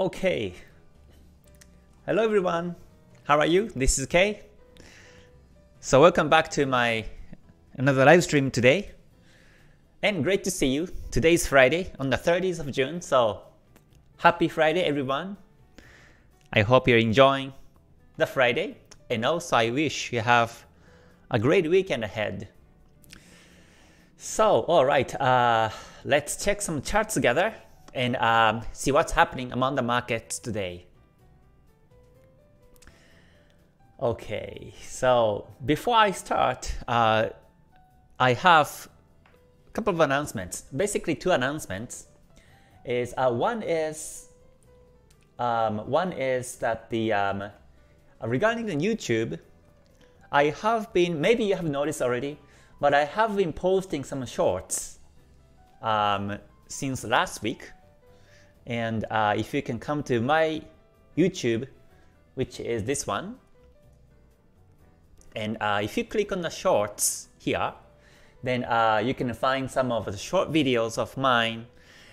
Okay. Hello everyone. How are you? This is Kei. So welcome back to my another live stream today. And great to see you. Today is Friday on the 30th of June. So happy Friday everyone. I hope you're enjoying the Friday. And also I wish you have a great weekend ahead. So alright, let's check some charts together and see what's happening among the markets today. Okay, so before I start, I have a couple of announcements. Basically, two announcements. One is that regarding the YouTube, I have been, maybe you have noticed already, but I have been posting some shorts since last week. And if you can come to my YouTube, which is this one, and if you click on the shorts here, then you can find some of the short videos of mine,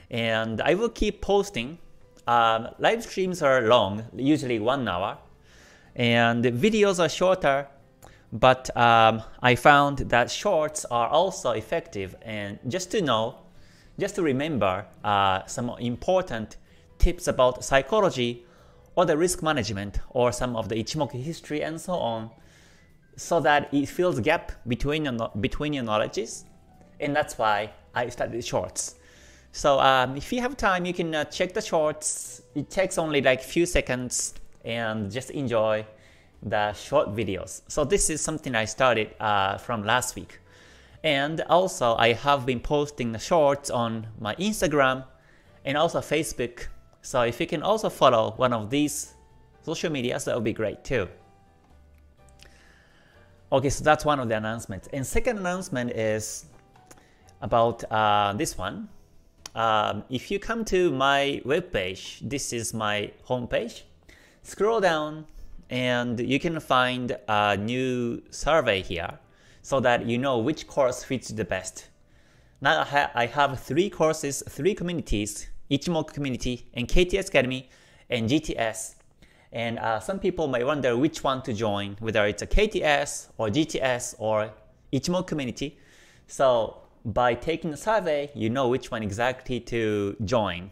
and I will keep posting. Live streams are long, usually 1 hour, and the videos are shorter, but I found that shorts are also effective. And just to know, just to remember some important tips about psychology or the risk management or some of the Ichimoku history and so on, so that it fills a gap between your knowledges, and that's why I started shorts. So if you have time, you can check the shorts. It takes only like few seconds, and just enjoy the short videos. So this is something I started from last week. And also I have been posting the shorts on my Instagram and also Facebook. So if you can also follow one of these social medias, that would be great too. Okay, so that's one of the announcements. And second announcement is about this one. If you come to my webpage, this is my homepage. Scroll down and you can find a new survey here, so that you know which course fits the best. Now I have 3 courses, 3 communities, Ichimoku community and KTS Academy and GTS. And some people may wonder which one to join, whether it's a KTS or GTS or Ichimoku community. So by taking the survey, you know which one exactly to join.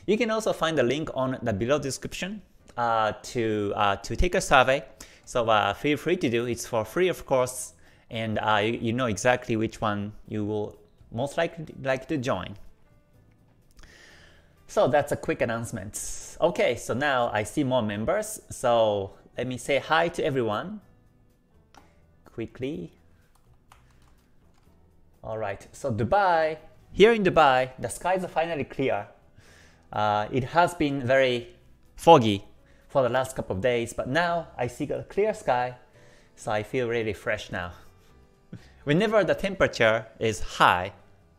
You can also find the link on the below description to take a survey. So feel free to do. It's for free, of course, and you know exactly which one you will most likely like to join. So that's a quick announcement. Okay, so now I see more members. So let me say hi to everyone quickly. Alright, so Dubai, here in Dubai, the skies are finally clear. It has been very foggy for the last couple of days, but now I see a clear sky, so I feel really fresh now. Whenever the temperature is high,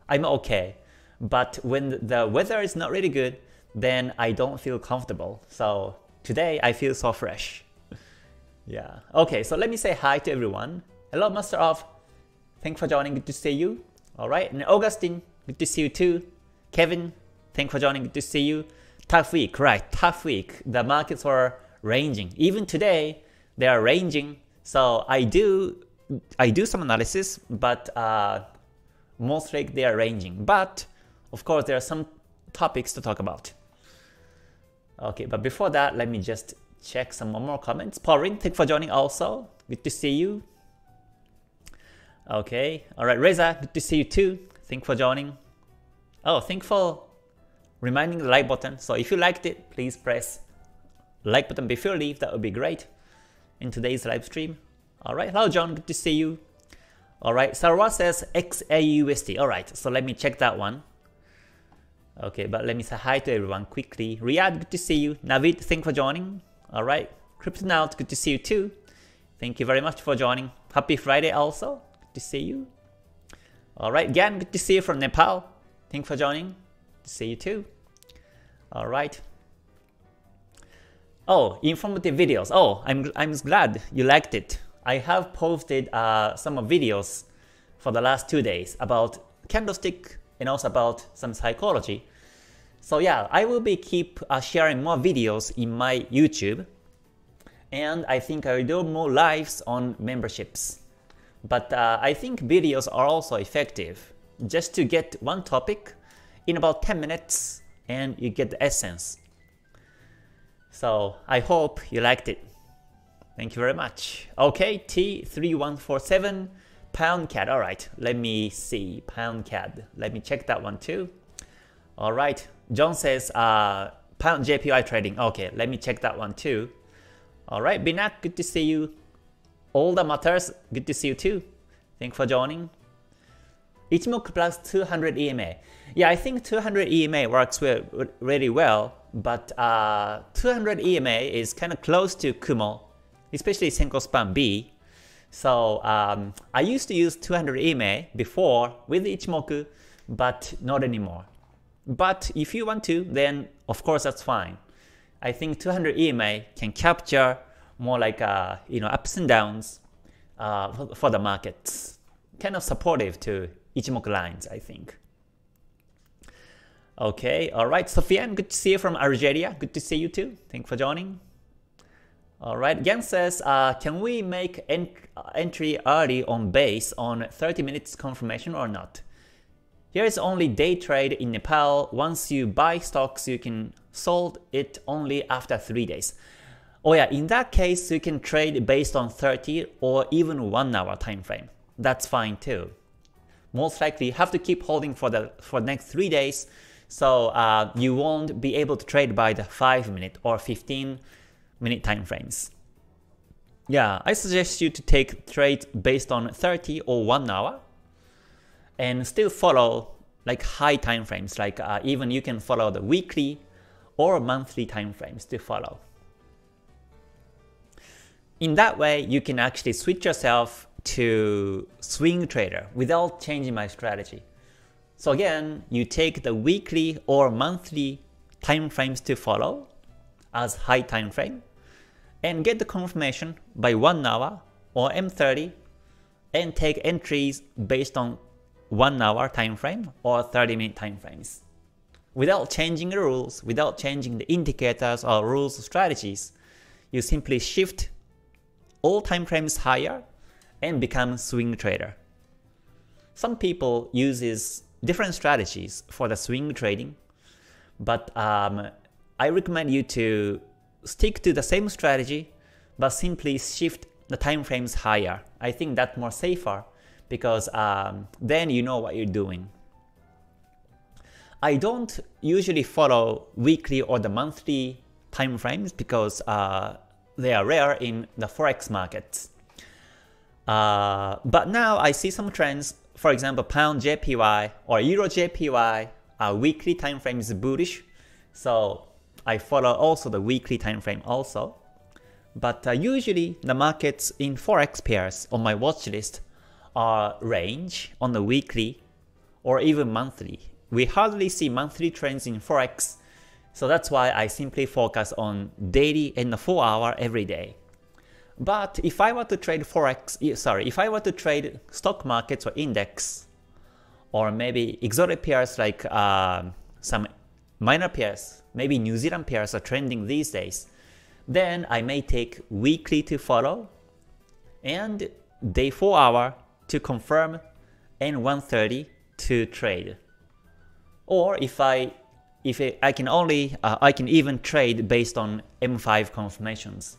I'm okay. But when the weather is not really good, then I don't feel comfortable. So today I feel so fresh. Yeah. Okay, so let me say hi to everyone. Hello, Master of. Thanks for joining. Good to see you. Alright, and Augustine, good to see you too. Kevin, thanks for joining. Good to see you. Tough week, right? Tough week. The markets were ranging. Even today, they are ranging. So I do some analysis, but most likely they are ranging. But of course, there are some topics to talk about. Okay, but before that, let me just check some more comments. Pauline, thanks for joining also. Good to see you. Okay, alright, Reza, good to see you too. Thanks for joining. Oh, thanks for reminding the like button. So if you liked it, please press like button before you leave. That would be great in today's live stream. Alright, hello John, good to see you. Alright, Sarwa says XAUSD. Alright, so let me check that one. Okay, but let me say hi to everyone quickly. Riyadh, good to see you. Navid, thanks for joining. Alright, Cryptonaut, good to see you too. Thank you very much for joining. Happy Friday also. Good to see you. Alright, Gan, good to see you from Nepal. Thanks for joining. Good to see you too. Alright. Oh, informative videos. Oh, I'm glad you liked it. I have posted some videos for the last 2 days about candlestick and also about some psychology. So yeah, I will be keep sharing more videos in my YouTube, and I think I will do more lives on memberships. But I think videos are also effective, just to get one topic in about 10 minutes and you get the essence. So I hope you liked it. Thank you very much. Okay, T3147, Pound CAD. Alright, let me see, Pound CAD. Let me check that one too. Alright, John says Pound JPY trading. Okay, let me check that one too. Alright, Binak, good to see you. All the matters, good to see you too. Thanks for joining. Ichimoku plus 200 EMA. Yeah, I think 200 EMA works really well, but 200 EMA is kind of close to Kumo, especially Senko Span B. So I used to use 200 EMA before with Ichimoku, but not anymore. But if you want to, then of course that's fine. I think 200 EMA can capture more like ups and downs for the markets. Kind of supportive to Ichimoku lines, I think. Okay, alright, Sofiane, good to see you from Algeria. Good to see you too. Thanks for joining. Alright, Gen says, can we make entry early on base on 30 minutes confirmation or not? Here is only day trade in Nepal. Once you buy stocks, you can sold it only after 3 days. Oh yeah, in that case, you can trade based on 30 or even 1 hour time frame. That's fine too. Most likely you have to keep holding for the next 3 days, so you won't be able to trade by the 5-minute or 15-minute time frames. Yeah, I suggest you to take trades based on 30 or 1 hour and still follow like high time frames, like even you can follow the weekly or monthly time frames to follow. In that way, you can actually switch yourself to swing trader without changing my strategy. So again, you take the weekly or monthly time frames to follow as high time frame and get the confirmation by 1 hour or M30 and take entries based on 1 hour time frame or 30-minute time frames. Without changing the rules, without changing the indicators or rules or strategies, you simply shift all time frames higher and become swing trader. Some people uses different strategies for the swing trading, but I recommend you to stick to the same strategy but simply shift the time frames higher. I think that's more safer because then you know what you're doing. I don't usually follow weekly or the monthly time frames because they are rare in the Forex markets. But now I see some trends, for example Pound JPY or Euro JPY, weekly time frame is bullish, so I follow also the weekly time frame also. But usually the markets in Forex pairs on my watch list are range on the weekly or even monthly. We hardly see monthly trends in Forex, so that's why I simply focus on daily and the 4 hour every day. But if I were to trade if I were to trade stock markets or index, or maybe exotic pairs like some minor pairs, maybe New Zealand pairs are trending these days, then I may take weekly to follow and day 4 hour to confirm and 1:30 to trade. Or if I can even trade based on M5 confirmations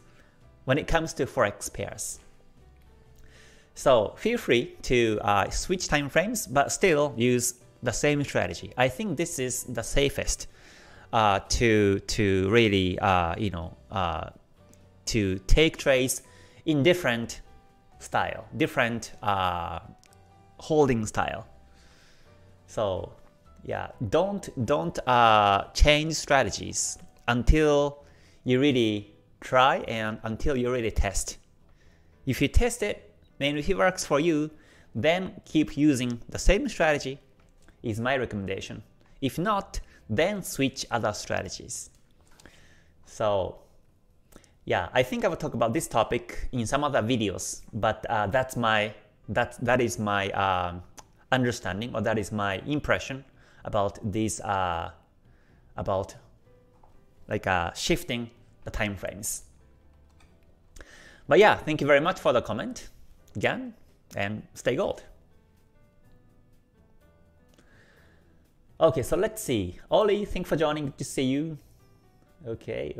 when it comes to Forex pairs. So feel free to switch time frames but still use the same strategy. I think this is the safest to really to take trades in different style, different holding style. So yeah, don't change strategies until you really try and until you really test. If you test it, then if it works for you, then keep using the same strategy is my recommendation. If not, then switch other strategies. So yeah, I think I will talk about this topic in some other videos, but that is my understanding, or that is my impression about these about like shifting the time frames. But yeah, thank you very much for the comment again, and stay gold. Okay, so let's see. Oli, thank you for joining. Good to see you. Okay.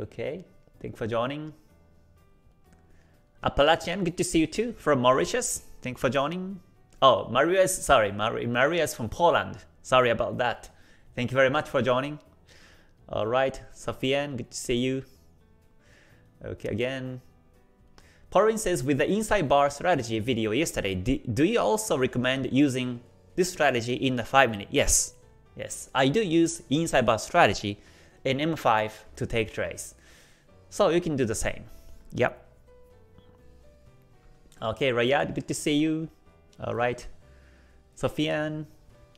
Thank you for joining. Appalachian, good to see you too. From Mauritius, thank you for joining. Oh, Maria's from Poland. Sorry about that. Thank you very much for joining. All right, Sofian, good to see you. Okay, again. Pauline says, with the inside bar strategy video yesterday, do you also recommend using this strategy in the 5-minute? Yes, I do use inside bar strategy in M5 to take trades. So you can do the same. Yep. Okay, Rayad, good to see you. All right. Sofian,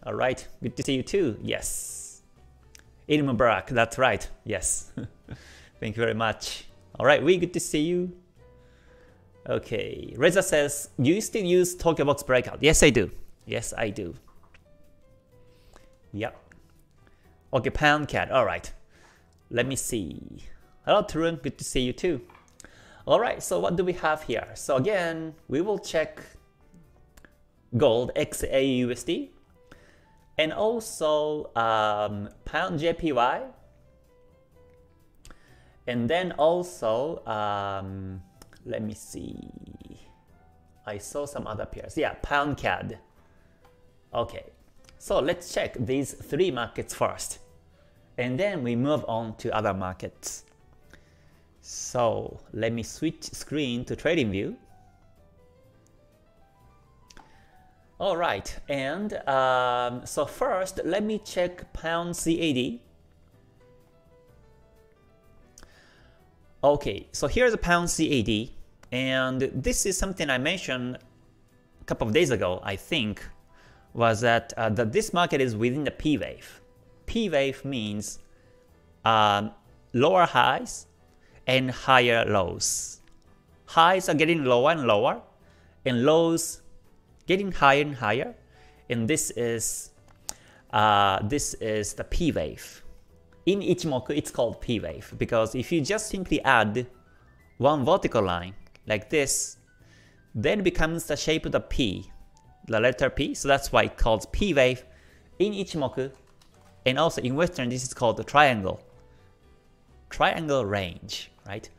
all right, good to see you too. Yes. Eid Mubarak, that's right. Yes. Thank you very much. All right, good to see you. Okay, Reza says, do you still use Tokyo Box Breakout? Yes, I do. Yes, I do. Yep. Okay, Pound Cat, all right. Let me see. Hello, Tarun, good to see you too. All right, so what do we have here? So again, we will check gold XAUSD and also pound JPY, and then also let me see, I saw some other pairs. Yeah, pound CAD. Okay, so let's check these 3 markets first, and then we move on to other markets. So let me switch screen to trading view. All right, and so first let me check pound CAD. Okay, so here's a pound CAD, and this is something I mentioned a couple of days ago, I think, was that, this market is within the P wave. P wave means lower highs and higher lows. Highs are getting lower and lower, and lows getting higher and higher, and this is the P wave. In Ichimoku, it's called P wave because if you just simply add one vertical line like this, then it becomes the shape of the P, the letter P. So that's why it's called P wave in Ichimoku, and also in Western this is called the triangle range, right?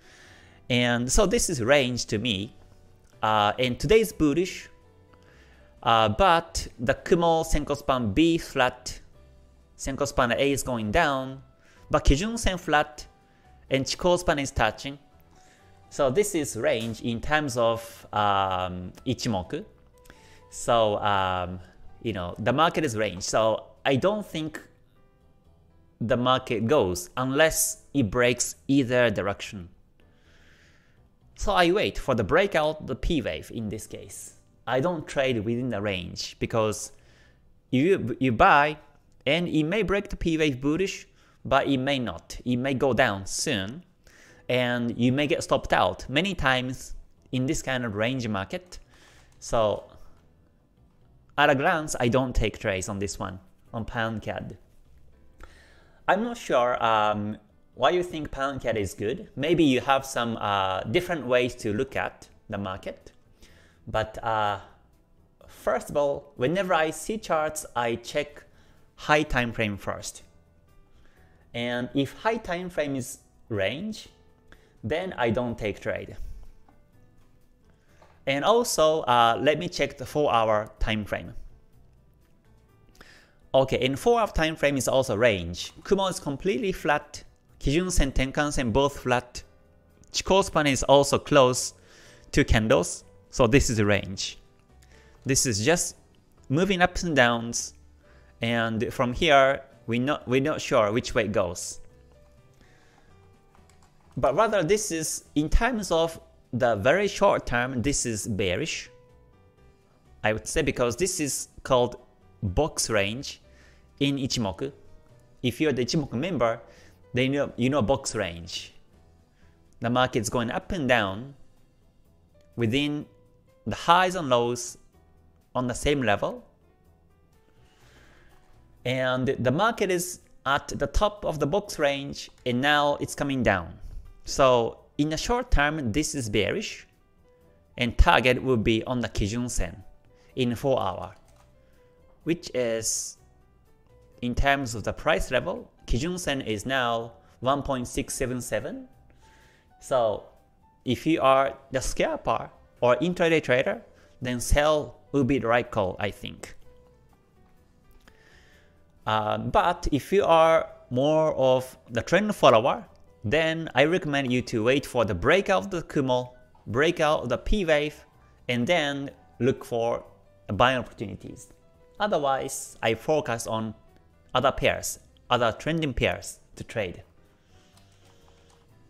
And so this is range to me, and today's bullish, but the Kumo Senko span B flat, Senko span A is going down, but Kijun Sen flat and Chikou span is touching. So this is range in terms of Ichimoku. So you know, the market is range. So I don't think the market goes unless it breaks either direction. So I wait for the breakout, the P wave in this case. I don't trade within the range because you buy and it may break the P wave bullish, but it may not. It may go down soon and you may get stopped out many times in this kind of range market. So at a glance, I don't take trades on this one, on pound CAD. I'm not sure why you think pound CAD is good. Maybe you have some different ways to look at the market. But first of all, whenever I see charts, I check high time frame first. And if high time frame is range, then I don't take trade. And also, let me check the 4-hour time frame. Okay, in 4-hour time frame is also range. Kumo is completely flat. Kijun Sen, Tenkan Sen both flat. Chikou span is also close to candles. So this is a range. This is just moving ups and downs, and from here we're not sure which way it goes. But rather this is, in terms of the very short term, this is bearish, I would say, because this is called box range in Ichimoku. If you're the Ichimoku member, then you know box range. The market's going up and down within the highs and lows on the same level, and the market is at the top of the box range and now it's coming down. So in the short term, this is bearish and target will be on the Kijun Sen in 4 hour, which is in terms of the price level, Kijun Sen is now 1.677. So if you are the scalper or intraday trader, then sell will be the right call, I think. But if you are more of the trend follower, then I recommend you to wait for the breakout of the Kumo, breakout of the P wave, and then look for buying opportunities. Otherwise, I focus on other pairs, other trending pairs to trade.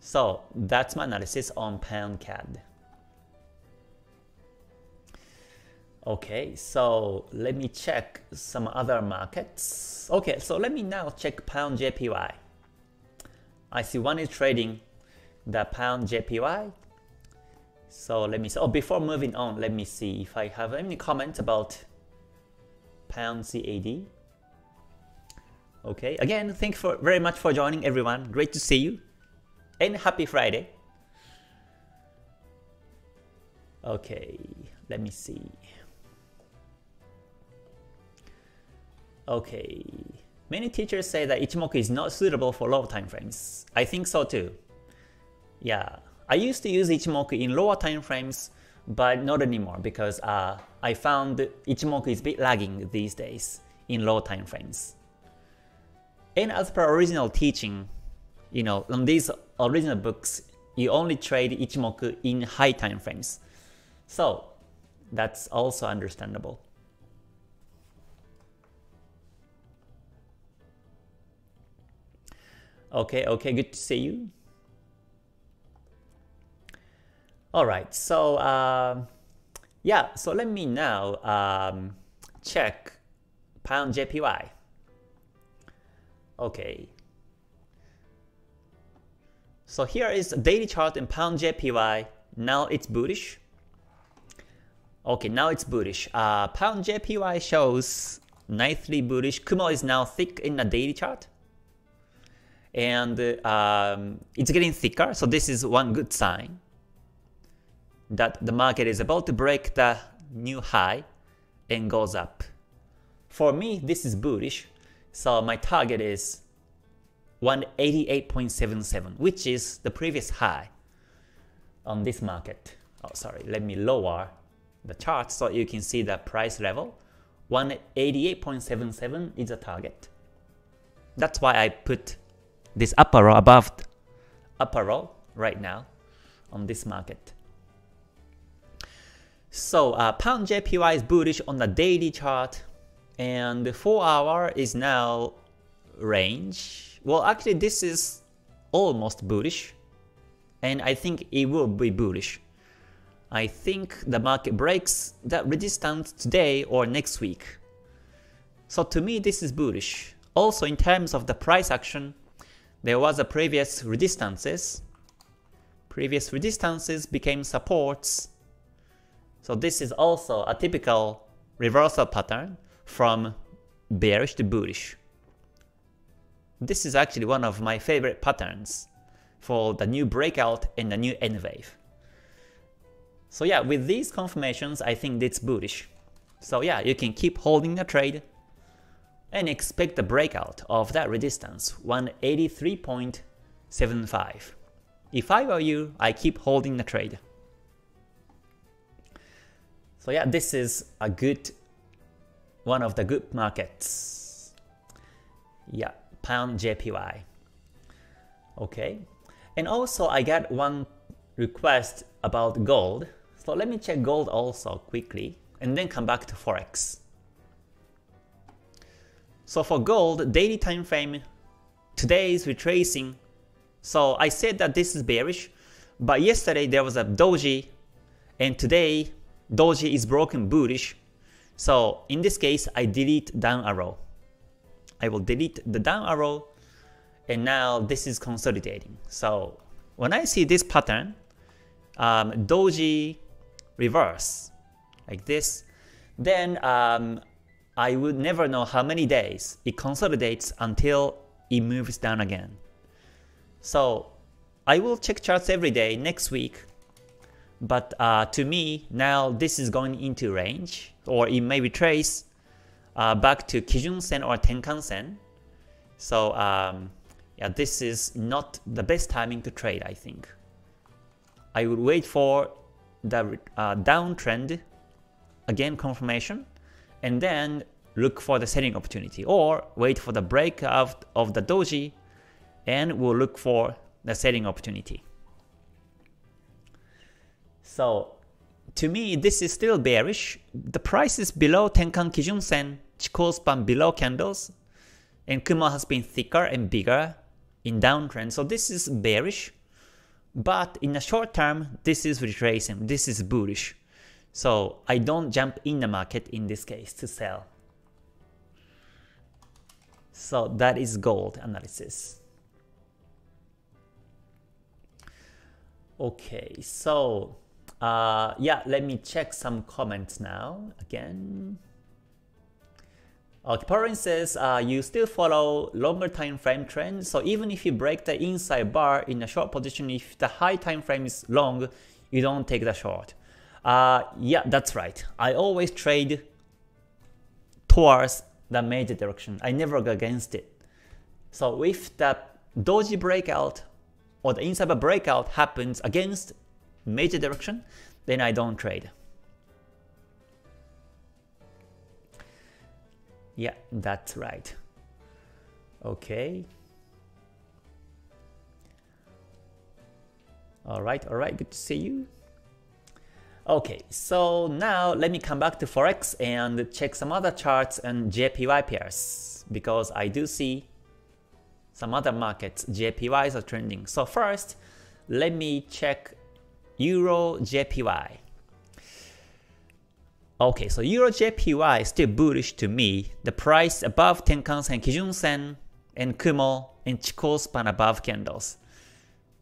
So that's my analysis on Pound CAD. Okay, so let me check some other markets. Okay, so let me now check Pound JPY. I see one is trading the Pound JPY. So let me see. Oh, before moving on, let me see if I have any comments about Pound CAD. Okay, again, thank you very much for joining, everyone. Great to see you. And happy Friday. Okay, let me see. Okay, many teachers say that Ichimoku is not suitable for lower time frames. I think so too. Yeah, I used to use Ichimoku in lower time frames, but not anymore because I found Ichimoku is a bit lagging these days in low time frames. And as per original teaching, you know, on these original books, you only trade Ichimoku in high time frames. So that's also understandable. Okay, good to see you. Alright, so yeah, so let me now check Pound JPY. Okay. So here is the daily chart in Pound JPY. Now it's bullish. Okay, now it's bullish. Pound JPY shows nicely bullish. Kumo is now thick in the daily chart. And it's getting thicker, so this is one good sign that the market is about to break the new high and goes up. For me, this is bullish, so my target is 188.77, which is the previous high on this market. Oh, sorry, let me lower the chart so you can see the price level. 188.77 is a target. That's why I put this upper row above the upper row right now on this market. So Pound JPY is bullish on the daily chart, and the 4 hour is now range. Well, actually this is almost bullish, and I think it will be bullish. I think the market breaks that resistance today or next week. So to me this is bullish. Also in terms of the price action, there was a previous resistances. Previous resistances became supports. So this is also a typical reversal pattern from bearish to bullish. This is actually one of my favorite patterns for the new breakout and the new N wave. So yeah, with these confirmations, I think it's bullish. So yeah, you can keep holding the trade and expect the breakout of that resistance, 183.75. If I were you, I keep holding the trade. So yeah, this is a good, one of the good markets. Yeah, Pound JPY. Okay, and also I got one request about gold. So let me check gold also quickly and then come back to Forex. So for gold, daily time frame, today is retracing. So I said that this is bearish, but yesterday there was a doji, and today doji is broken bullish. So in this case, I delete down arrow. I will delete the down arrow, and now this is consolidating. So when I see this pattern, doji reverse like this, then I would never know how many days it consolidates until it moves down again. So I will check charts every day next week, but to me now this is going into range, or it may retrace back to Kijun Sen or Tenkan Sen. So yeah, this is not the best timing to trade, I think. I would wait for the downtrend, again confirmation, and then look for the selling opportunity, or wait for the breakout of the doji and we'll look for the selling opportunity. So to me this is still bearish. The price is below Tenkan Kijun Sen, Chikou span below candles, and Kumo has been thicker and bigger in downtrend, so this is bearish. But in the short term, this is retracing, this is bullish. So I don't jump in the market in this case to sell. So that is gold analysis. Okay, so yeah, let me check some comments now again. Parin says you still follow longer time frame trend, so even if you break the inside bar in a short position, if the high time frame is long, you don't take the short. Yeah, that's right. I always trade towards the major direction. I never go against it. So if the doji breakout or the inside bar breakout happens against major direction, then I don't trade. Yeah, that's right. Okay. Alright, good to see you. Okay, so now let me come back to Forex and check some other charts and JPY pairs, because I do see some other markets, JPYs are trending. So first, let me check Euro JPY. Okay, so Euro JPY is still bullish to me. The price above Tenkan Sen, Kijun Sen, and Kumo, and Chikou span above candles.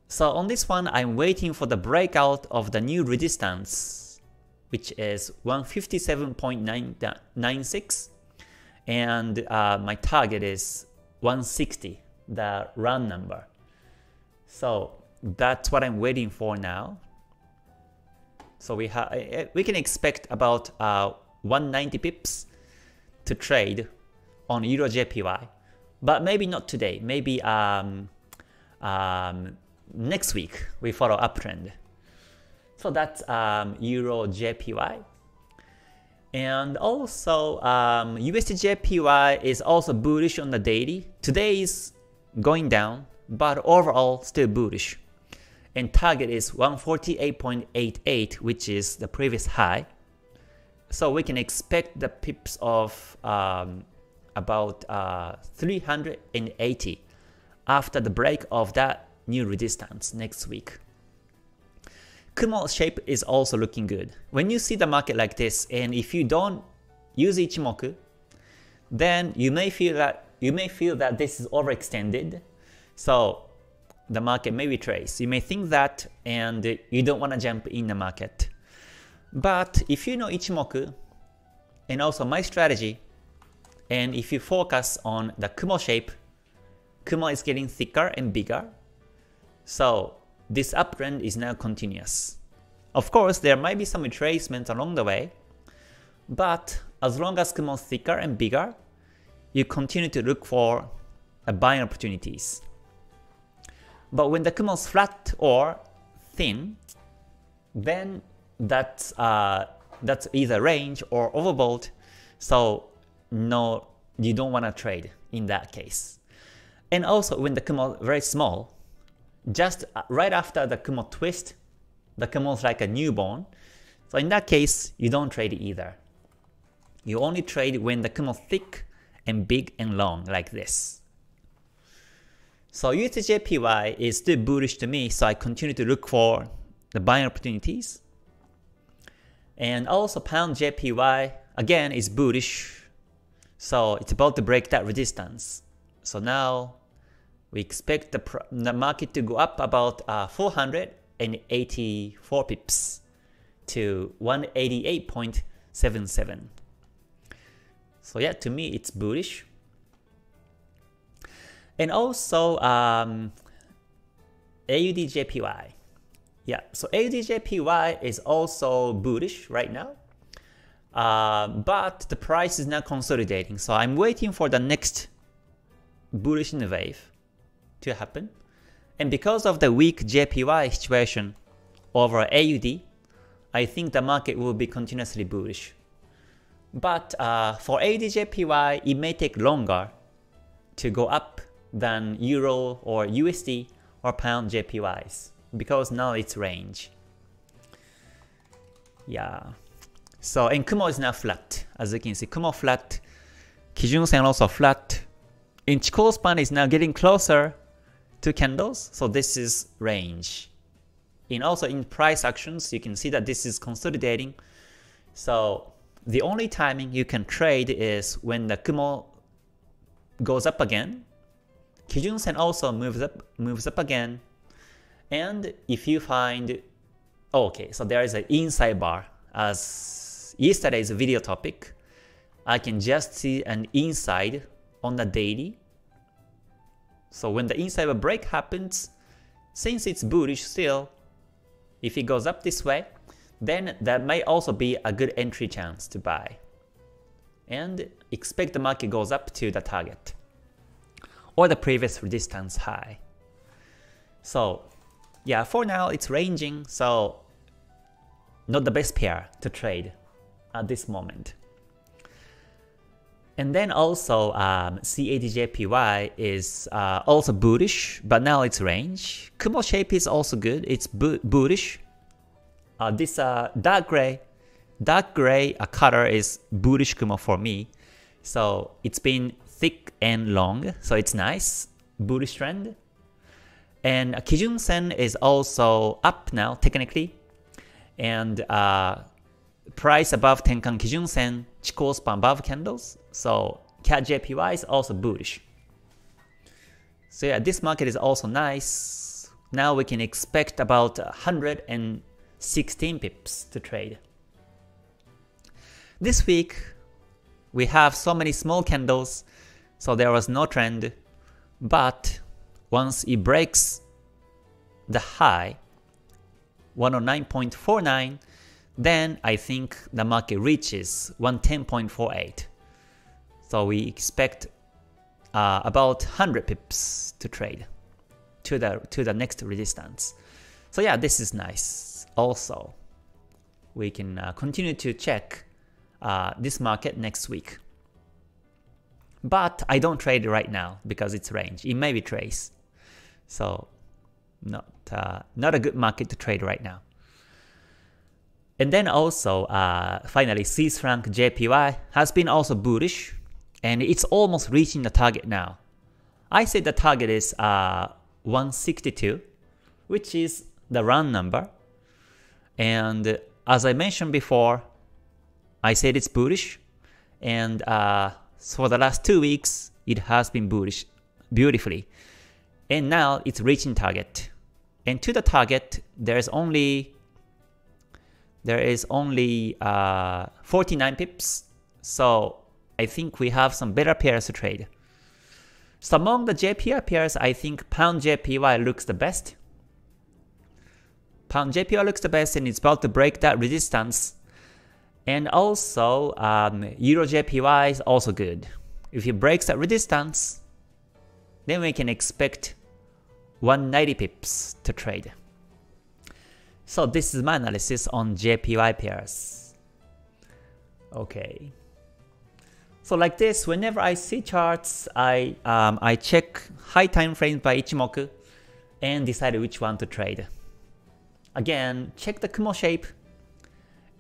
So on this one, I'm waiting for the breakout of the new resistance, which is 157.96, and my target is 160, the round number. So that's what I'm waiting for now. So we can expect about 190 pips to trade on Euro JPY, but maybe not today. Maybe next week we follow uptrend. So that's Euro JPY, and also USD JPY is also bullish on the daily. Today is going down, but overall still bullish. And target is 148.88, which is the previous high. So we can expect the pips of about 380 after the break of that new resistance next week. Kumo shape is also looking good. When you see the market like this, and if you don't use Ichimoku, then you may feel that this is overextended. So the market may retrace. You may think that, and you don't want to jump in the market. But if you know Ichimoku, and also my strategy, and if you focus on the Kumo shape, Kumo is getting thicker and bigger. So this uptrend is now continuous. Of course, there might be some retracements along the way, but as long as Kumo is thicker and bigger, you continue to look for buying opportunities. But when the Kumo is flat or thin, then that's either range or overbought. So no, you don't want to trade in that case. And also when the Kumo is very small, just right after the Kumo twist, the Kumo is like a newborn. So in that case, you don't trade either. You only trade when the Kumo is thick and big and long like this. So USD JPY is still bullish to me, so I continue to look for the buying opportunities. And also Pound JPY again is bullish, so it's about to break that resistance. So now we expect the market to go up about 484 pips to 188.77. So yeah, to me it's bullish. And also AUD JPY. Yeah, so AUD JPY is also bullish right now. But the price is now consolidating. So I'm waiting for the next bullish in the wave to happen. And because of the weak JPY situation over AUD, I think the market will be continuously bullish. But for AUD JPY, it may take longer to go up than Euro or USD or Pound JPYs because now it's range. Yeah. So, and Kumo is now flat. As you can see, Kumo flat, Kijun Sen also flat. And Chikou span is now getting closer to candles, so this is range. And also in price actions, you can see that this is consolidating. So the only timing you can trade is when the Kumo goes up again. Kijun Sen also moves up again. And if you find, okay, so there is an inside bar. As yesterday's video topic, I can just see an inside on the daily. So when the inside break happens, since it's bullish still, if it goes up this way, then that may also be a good entry chance to buy. And expect the market goes up to the target or the previous resistance high. So yeah, for now it's ranging, so not the best pair to trade at this moment. And then also CADJPY is also bullish, but now it's range. Kumo shape is also good, it's bullish. This dark gray color is bullish Kumo for me. So it's been thick and long, so it's nice, bullish trend. And Kijun Sen is also up now technically. And price above Tenkan Kijun Sen, Chikou span above candles. So CAD JPY is also bullish. So yeah, this market is also nice. Now we can expect about 116 pips to trade. This week we have so many small candles, so there was no trend. But once it breaks the high 109.49, then I think the market reaches 110.48. So we expect about 100 pips to trade to the next resistance. So yeah, this is nice. Also, we can continue to check this market next week. But I don't trade right now because it's range. It may be trace. So not a good market to trade right now. And then also, finally, Swiss franc JPY has been also bullish, and it's almost reaching the target now. I said the target is 162, which is the round number. And as I mentioned before, I said it's bullish, and for the last 2 weeks, it has been bullish beautifully. And now it's reaching target. And to the target, there is only 49 pips, so I think we have some better pairs to trade. So among the JPY pairs, I think Pound JPY looks the best. Pound JPY looks the best, and it's about to break that resistance. And also Euro JPY is also good. If it breaks that resistance, then we can expect 190 pips to trade. So this is my analysis on JPY pairs. Okay. So like this, whenever I see charts, I check high time frames by Ichimoku and decide which one to trade. Again, check the Kumo shape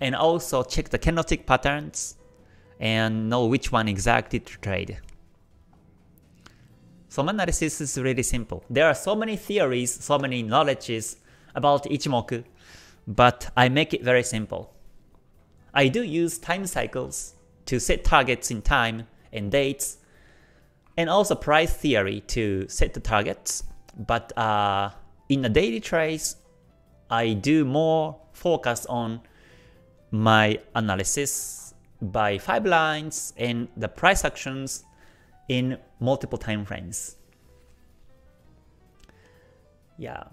and also check the candlestick patterns and know which one exactly to trade. So my analysis is really simple. There are so many theories, so many knowledges about Ichimoku, but I make it very simple. I do use time cycles to set targets in time and dates, and also price theory to set the targets. But in the daily trades, I do more focus on my analysis by 5 lines and the price actions in multiple time frames. Yeah.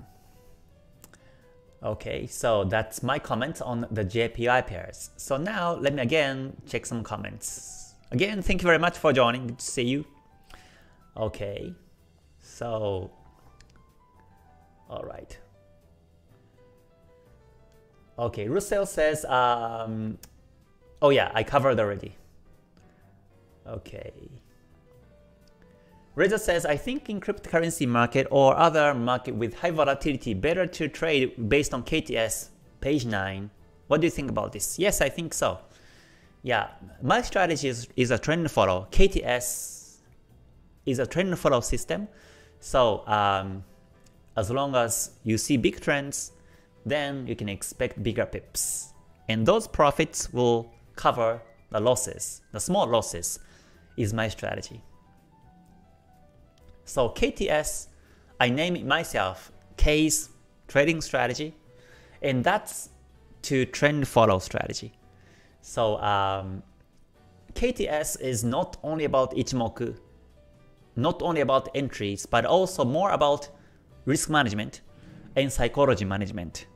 Okay, so that's my comments on the JPY pairs. So now let me again check some comments. Again, thank you very much for joining. Good to see you. Okay, so all right. Okay, Russell says, oh yeah, I covered already. Okay. Reza says, I think in cryptocurrency market or other market with high volatility, better to trade based on KTS, page 9. What do you think about this? Yes, I think so. Yeah, my strategy is a trend follow. KTS is a trend follow system. So as long as you see big trends, then you can expect bigger pips. And those profits will cover the losses. The small losses is my strategy. So KTS, I name it myself K's trading strategy, and that's to trend follow strategy. So KTS is not only about Ichimoku, not only about entries, but also more about risk management and psychology management.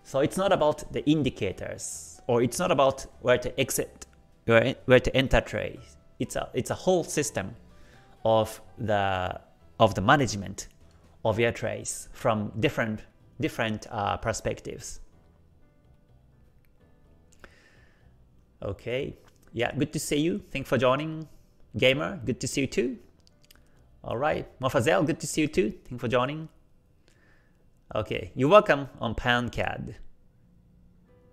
So it's not about the indicators, or it's not about where to exit, where to enter trade. It's a whole system of the management of your trades from different perspectives. Okay, yeah, good to see you. Thanks for joining, Gamer. Good to see you too. All right, Mofazel, good to see you too. Thanks for joining. Okay, you're welcome on Pound CAD.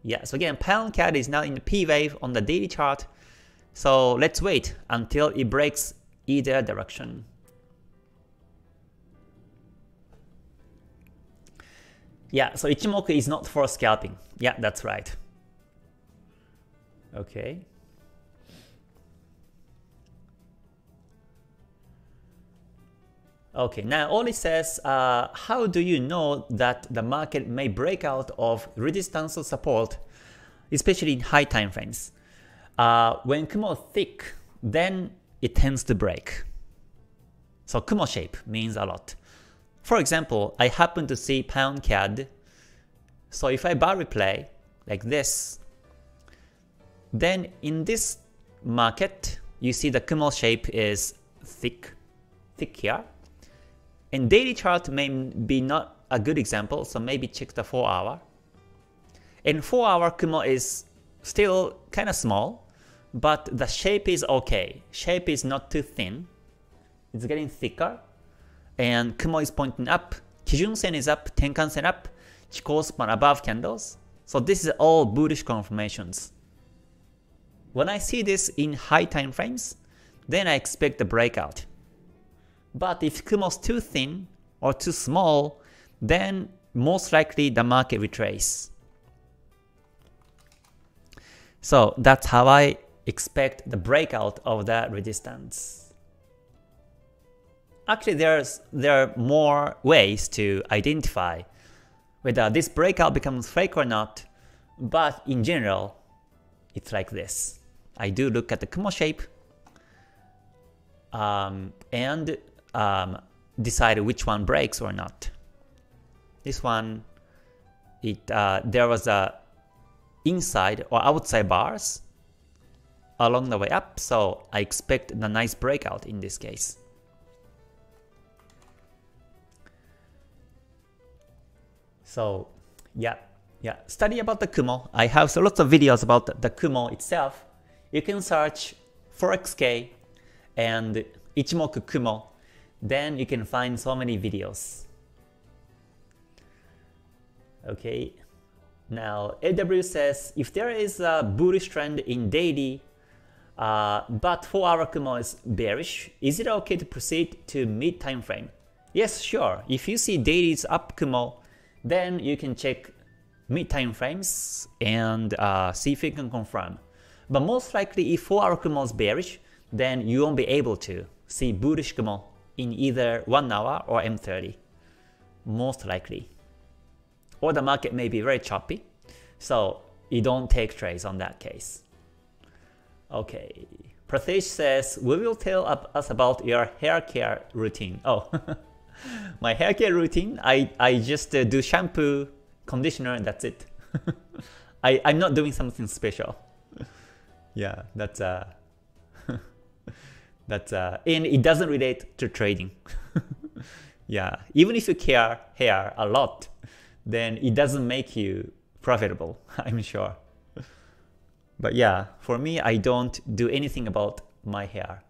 Yeah, so again, Pound CAD is now in the P wave on the daily chart. So let's wait until it breaks either direction. Yeah, so Ichimoku is not for scalping. Yeah, that's right. Okay. Okay, now Oli says, how do you know that the market may break out of resistance or support, especially in high time frames? When Kumo is thick, then it tends to break. So Kumo shape means a lot. For example, I happen to see Pound CAD. So if I bar replay like this, then in this market, you see the Kumo shape is thick here. And daily chart may be not a good example, so maybe check the 4 hour. And 4 hour Kumo is still kind of small, but the shape is okay. Shape is not too thin. It's getting thicker. And Kumo is pointing up. Kijun Sen is up, Tenkan Sen up, Chikou span above candles. So this is all bullish confirmations. When I see this in high time frames, then I expect the breakout. But if Kumo is too thin or too small, then most likely the market retrace. So that's how I expect the breakout of that resistance. Actually, there are more ways to identify whether this breakout becomes fake or not, but in general, it's like this. I do look at the Kumo shape and decide which one breaks or not. This one, there was a inside or outside bars along the way up, so I expect a nice breakout in this case. So yeah, study about the Kumo. I have lots of videos about the Kumo itself. You can search Forexkei and Ichimoku Kumo. Then you can find so many videos. Okay, now AW says, if there is a bullish trend in daily, but 4 hour Kumo is bearish, is it okay to proceed to mid time frame? Yes, sure. If you see daily is up Kumo, then you can check mid time frames and see if you can confirm. But most likely if 4 hour Kumo is bearish, then you won't be able to see bullish Kumo in either 1 hour or M30, most likely. Or the market may be very choppy, so you don't take trades on that case. Okay, Prathesh says, we will tell us about your hair care routine. Oh, My hair care routine, I just do shampoo, conditioner, and that's it. I'm not doing something special. Yeah, that's and it doesn't relate to trading. Yeah, even if you care hair a lot, then it doesn't make you profitable, I'm sure. But yeah, for me, I don't do anything about my hair.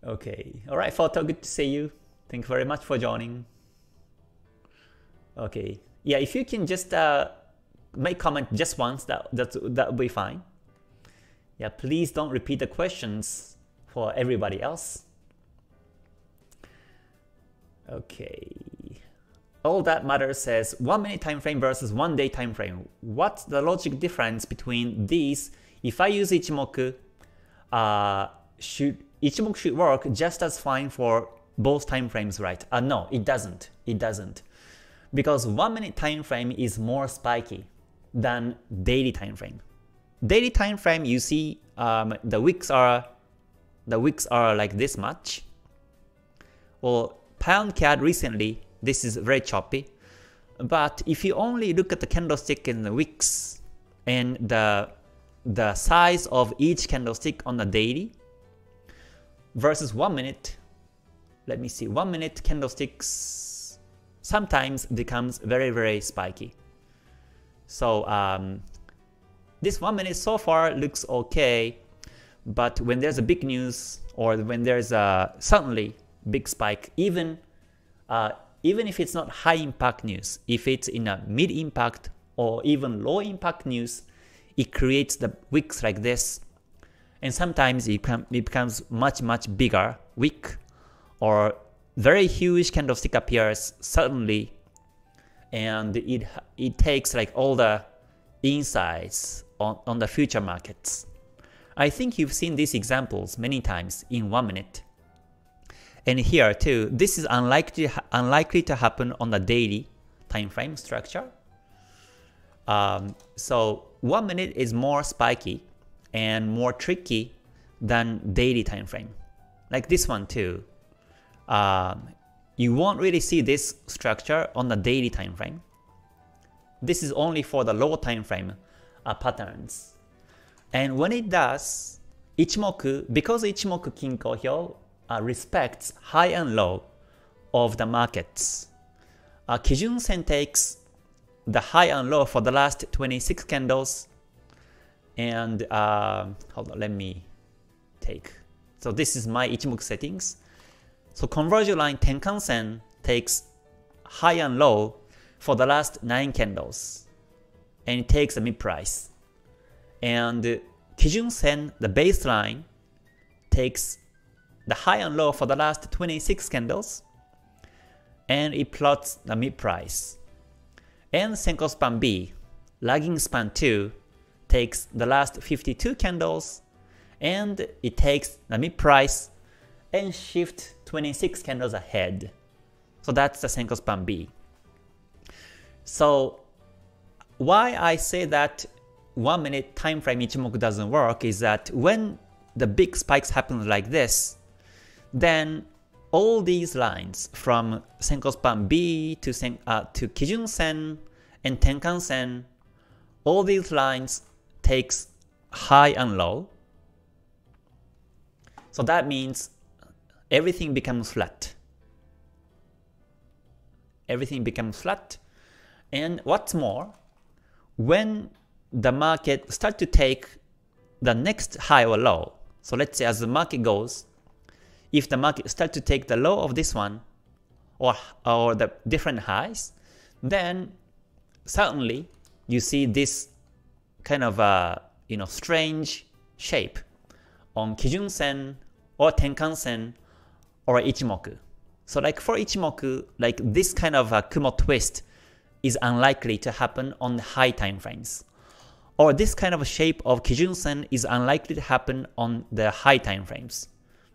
Okay, alright, Photo, good to see you. Thank you very much for joining. Okay, yeah, if you can just make comment just once, that would be fine. Yeah, please don't repeat the questions for everybody else. Okay. All that matters says 1 minute time frame versus 1 day time frame. What's the logic difference between these? If I use Ichimoku, Ichimoku should work just as fine for both time frames, right? No, it doesn't. It doesn't. Because 1 minute time frame is more spiky than daily time frame. Daily time frame, you see the wicks are like this much. Well, pound CAD recently, this is very choppy. But if you only look at the candlestick and the wicks and the size of each candlestick on the daily versus 1 minute, let me see, 1 minute candlesticks sometimes becomes very, very spiky. So this 1 minute so far looks okay, but when there's a big news or when there's a suddenly big spike, even if it's not high impact news, if it's in a mid impact or even low impact news, it creates the wicks like this, and sometimes it becomes much bigger wick, or very huge candlestick appears suddenly, and it takes like all the insights on the future markets. I think you've seen these examples many times in 1 minute. And here too, this is unlikely to happen on the daily time frame structure. So 1 minute is more spiky and more tricky than daily time frame. Like this one too. You won't really see this structure on the daily time frame. This is only for the low time frame patterns. And when it does, Ichimoku, because Ichimoku Kinko Hyo respects high and low of the markets, Kijun Sen takes the high and low for the last 26 candles, and hold on, let me take. So this is my Ichimoku settings. So conversion line Tenkan Sen takes high and low for the last 9 candles, and it takes a mid price. And Kijun Sen, the baseline, takes the high and low for the last 26 candles, and it plots the mid price. And Senko Span B, lagging span 2, takes the last 52 candles, and it takes the mid price and shift 26 candles ahead. So that's the Senko Span B. So why I say that 1 minute time frame Ichimoku doesn't work is that when the big spikes happen like this, then all these lines from Senko Span B to Kijun Sen and Tenkan Sen, all these lines takes high and low. So that means everything becomes flat. Everything becomes flat. And what's more, when the market starts to take the next high or low, so let's say as the market goes, if the market starts to take the low of this one or the different highs, then suddenly you see this kind of strange shape on Kijun Sen or Tenkan Sen or Ichimoku. So like for Ichimoku, like this kind of a Kumo twist is unlikely to happen on high time frames. Or this kind of a shape of Kijun Sen is unlikely to happen on the high time frames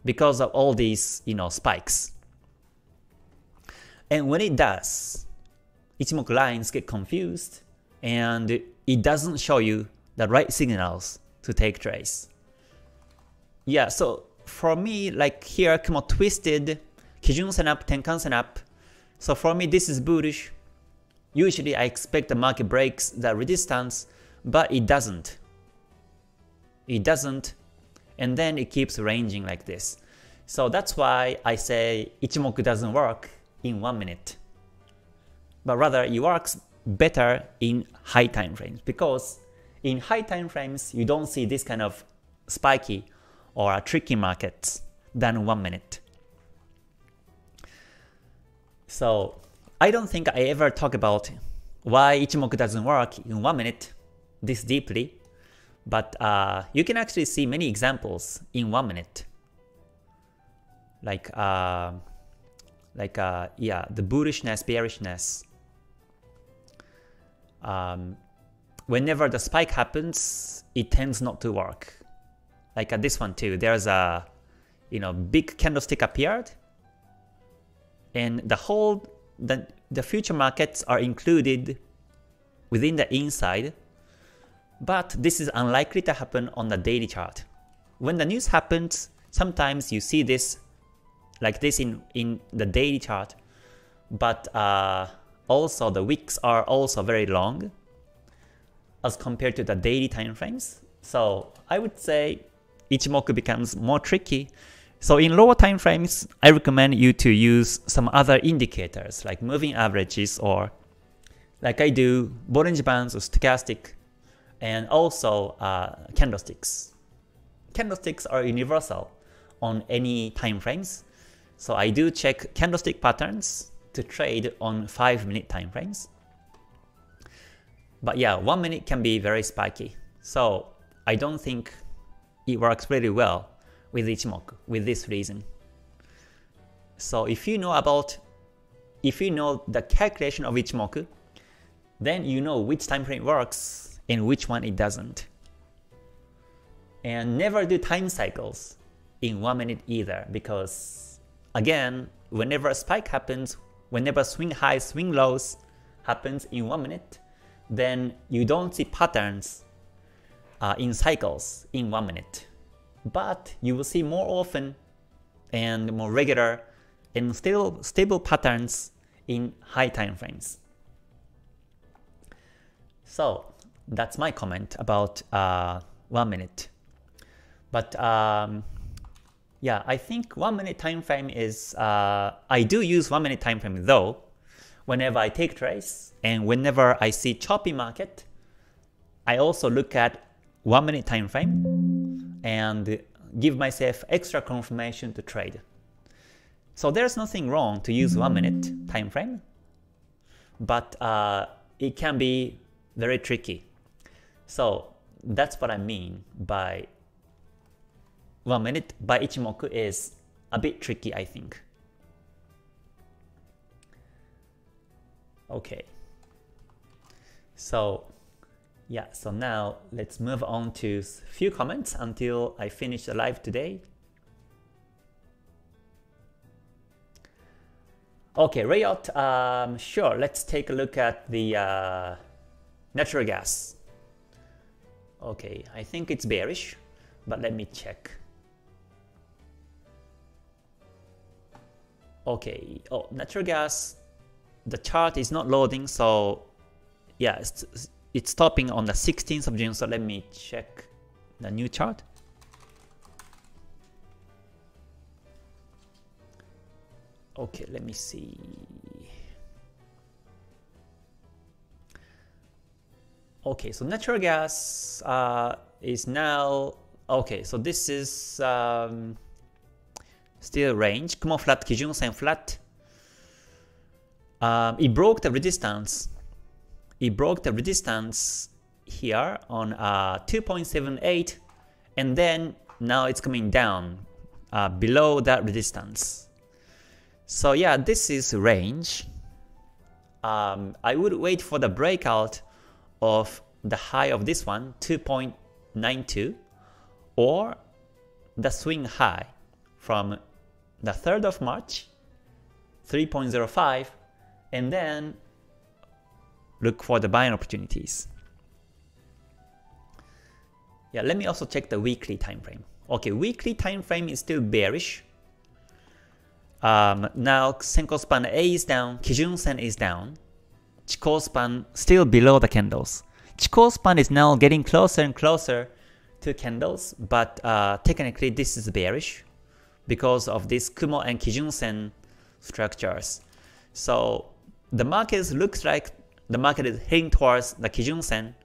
because of all these spikes. And when it does, Ichimoku lines get confused and it doesn't show you the right signals to take trades. Yeah, so for me, like here, Kumo twisted, Kijun Sen up, Tenkan Sen up. So for me, this is bullish. Usually I expect the market breaks the resistance, but it doesn't. It doesn't, and then it keeps ranging like this. So that's why I say Ichimoku doesn't work in 1 minute. But rather it works better in high time frames, because in high time frames you don't see this kind of spiky or tricky markets than 1 minute. So I don't think I ever talk about why Ichimoku doesn't work in 1 minute this deeply, but you can actually see many examples in 1 minute. Like yeah, the bullishness, bearishness. Whenever the spike happens, it tends not to work. Like this one too, there's a big candlestick appeared, and the future markets are included within the inside, but this is unlikely to happen on the daily chart. When the news happens, sometimes you see this like this in the daily chart, but also the wicks are also very long as compared to the daily time frames. So I would say Ichimoku becomes more tricky. So in lower time frames, I recommend you to use some other indicators like moving averages, or like I do, Bollinger Bands or stochastic, and also candlesticks. Candlesticks are universal on any time frames. So I do check candlestick patterns to trade on 5-minute time frames. But yeah, 1 minute can be very spiky. So I don't think it works really well with Ichimoku with this reason. So if you know the calculation of Ichimoku, then you know which time frame works and which one it doesn't. And never do time cycles in 1 minute either, because again, whenever a spike happens, whenever swing highs, swing lows happens in 1 minute, then you don't see patterns in cycles in 1 minute. But you will see more often and more regular and still stable patterns in high time frames. So that's my comment about 1 minute. But yeah, I think 1 minute time frame is, I do use 1 minute time frame though, whenever I take trades, and whenever I see choppy market, I also look at 1 minute time frame and give myself extra confirmation to trade. So there's nothing wrong to use 1 minute time frame, but it can be very tricky. So that's what I mean by 1 minute by Ichimoku is a bit tricky, I think. Okay. So yeah, so now let's move on to a few comments until I finish the live today. Okay, Rayot, sure, let's take a look at the natural gas. Okay, I think it's bearish, but let me check. Okay, oh, natural gas, the chart is not loading, so yeah, it's stopping on the 16th of June, so let me check the new chart. Okay, let me see. Okay, so natural gas is now, okay, so this is still range, Kumo flat, Kijun Sen flat. It broke the resistance. It broke the resistance here on 2.78, and then now it's coming down below that resistance. So yeah, this is range. I would wait for the breakout of the high of this one, 2.92, or the swing high from the 3rd of March, 3.05, and then look for the buying opportunities. Yeah, let me also check the weekly time frame. Okay, weekly time frame is still bearish. Now Senko span A is down, Kijun Sen is down. Chikou span still below the candles. Chikou span is now getting closer and closer to candles, but technically this is bearish because of this Kumo and Kijun Sen structures. So the market looks like the market is heading towards the Kijun Sen.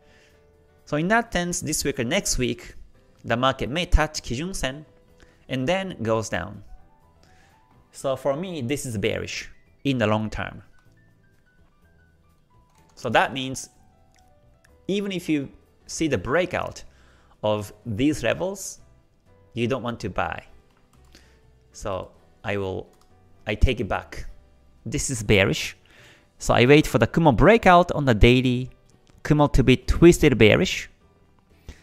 So in that sense, this week or next week, the market may touch Kijun Sen and then goes down. So for me, this is bearish in the long term. So that means even if you see the breakout of these levels, you don't want to buy. So I take it back. This is bearish. So I wait for the Kumo breakout on the daily, Kumo to be twisted bearish,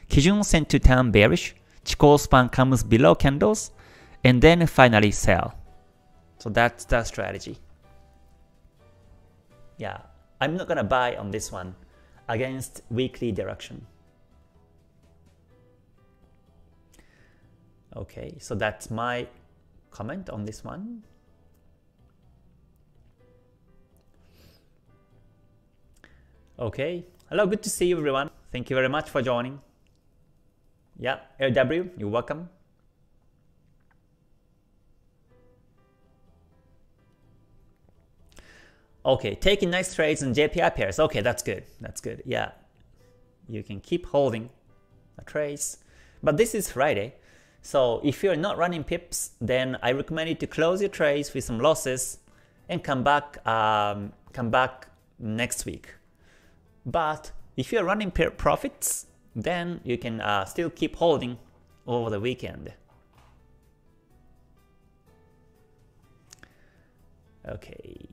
Kijun Sen to turn bearish, Chikou span comes below candles, and then finally sell. So that's the strategy. Yeah, I'm not gonna buy on this one against weekly direction. Okay, so that's my comment on this one. Okay, hello, good to see you everyone. Thank you very much for joining. Yeah, LW, you're welcome. Okay, taking nice trades in JPY pairs. Okay, that's good. That's good. Yeah, you can keep holding the trades. But this is Friday, so if you're not running pips, then I recommend you to close your trades with some losses and come back next week. But if you're running profits, then you can still keep holding over the weekend. Okay.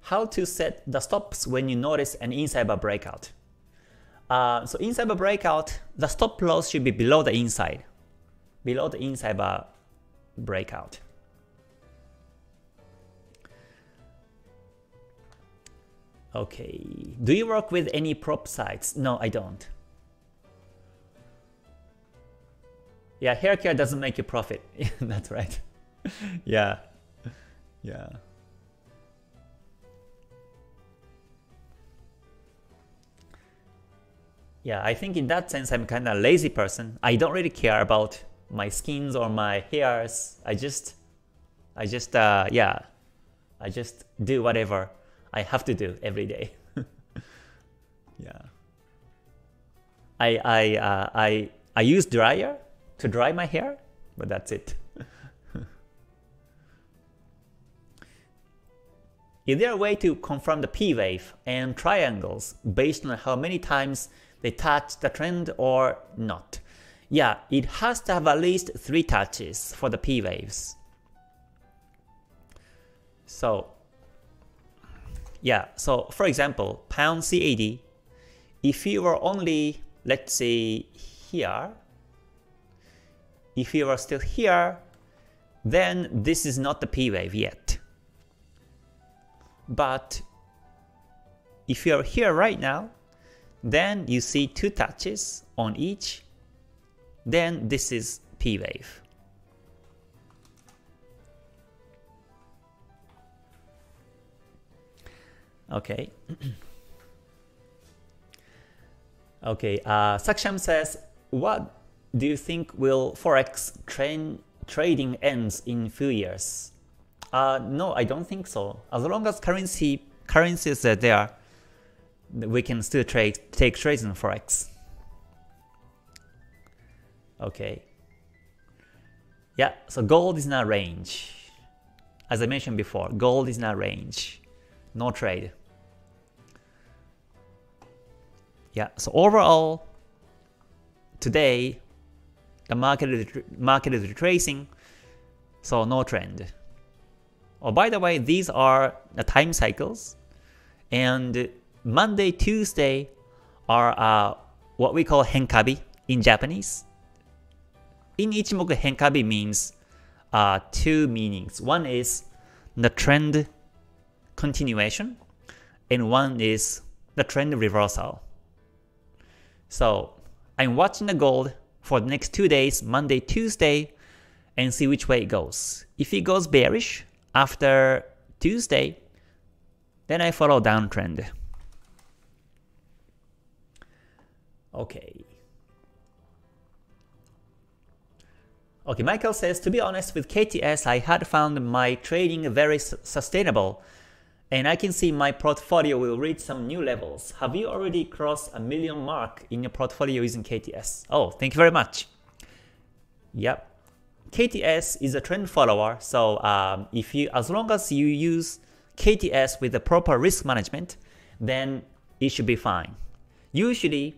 How to set the stops when you notice an inside bar breakout. So inside bar breakout, the stop loss should be below the inside bar breakout. Okay, do you work with any prop sites? No, I don't. Yeah, hair care doesn't make you profit. That's right. Yeah. Yeah, I think in that sense I'm kind of a lazy person. I don't really care about my skins or my hairs. I just do whatever I have to do every day. Yeah. I use dryer to dry my hair, but that's it. Is there a way to confirm the P wave and triangles based on how many times they touch the trend or not? Yeah, it has to have at least 3 touches for the P waves. So yeah, so for example, pound CAD, if you were only, let's say here, if you are still here, then this is not the P wave yet. But if you are here right now, then you see 2 touches on each, then this is P wave. Okay. Okay, Saksham says, what do you think will Forex trading ends in few years? No, I don't think so. As long as currencies are there, we can still take trades in Forex. Okay. Yeah, so gold is not range. As I mentioned before, gold is not range. No trade. Yeah, so overall, today, the market is retracing, so no trend. Oh, by the way, these are the time cycles, and Monday, Tuesday are what we call henkabi in Japanese. In Ichimoku, henkabi means 2 meanings. One is the trend continuation, and one is the trend reversal. So I'm watching the gold for the next 2 days, Monday, Tuesday, and see which way it goes. If it goes bearish after Tuesday, then I follow downtrend. Okay. Okay, Michael says, to be honest, with KTS, I had found my trading very sustainable, and I can see my portfolio will reach some new levels. Have you already crossed a million mark in your portfolio using KTS? Oh, thank you very much. Yep. KTS is a trend follower, so as long as you use KTS with the proper risk management, then it should be fine. Usually,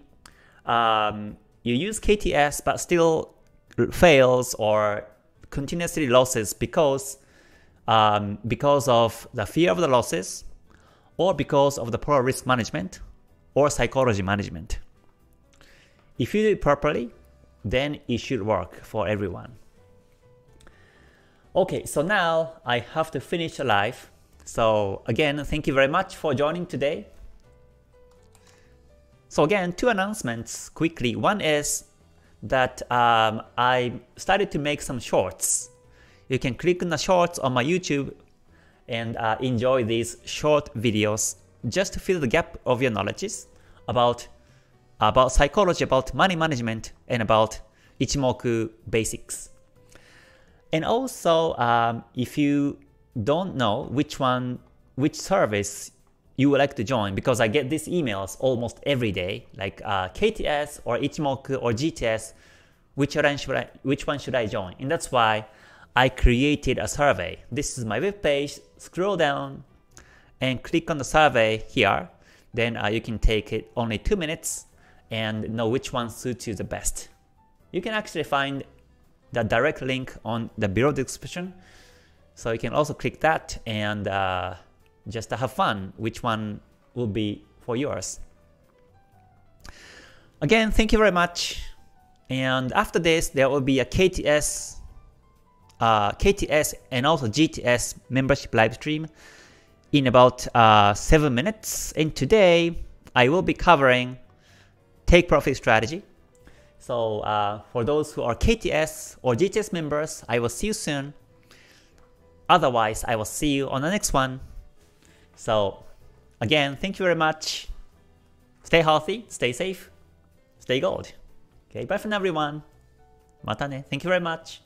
you use KTS but still fails or continuously losses because of the fear of the losses, or because of the poor risk management or psychology management. If you do it properly, then it should work for everyone. Okay, so now I have to finish the live. So again, thank you very much for joining today. So again, 2 announcements quickly. One is that I started to make some shorts. You can click on the shorts on my YouTube and enjoy these short videos just to fill the gap of your knowledges about psychology, about money management, and about Ichimoku Basics. And also, if you don't know which service you would like to join, because I get these emails almost every day, like KTS or Ichimoku or GTS, which one should I join? And that's why I created a survey. This is my webpage. Scroll down and click on the survey here. Then you can take it only 2 minutes and know which one suits you the best. You can actually find the direct link on the below description. So you can also click that and just have fun, which one will be for yours. Again, thank you very much. And after this, there will be a KTS and also GTS membership live stream in about 7 minutes. And today, I will be covering take profit strategy. So for those who are KTS or GTS members, I will see you soon. Otherwise, I will see you on the next one. So again, thank you very much. Stay healthy, stay safe, stay gold. Okay, bye for now everyone. Mata ne. Thank you very much.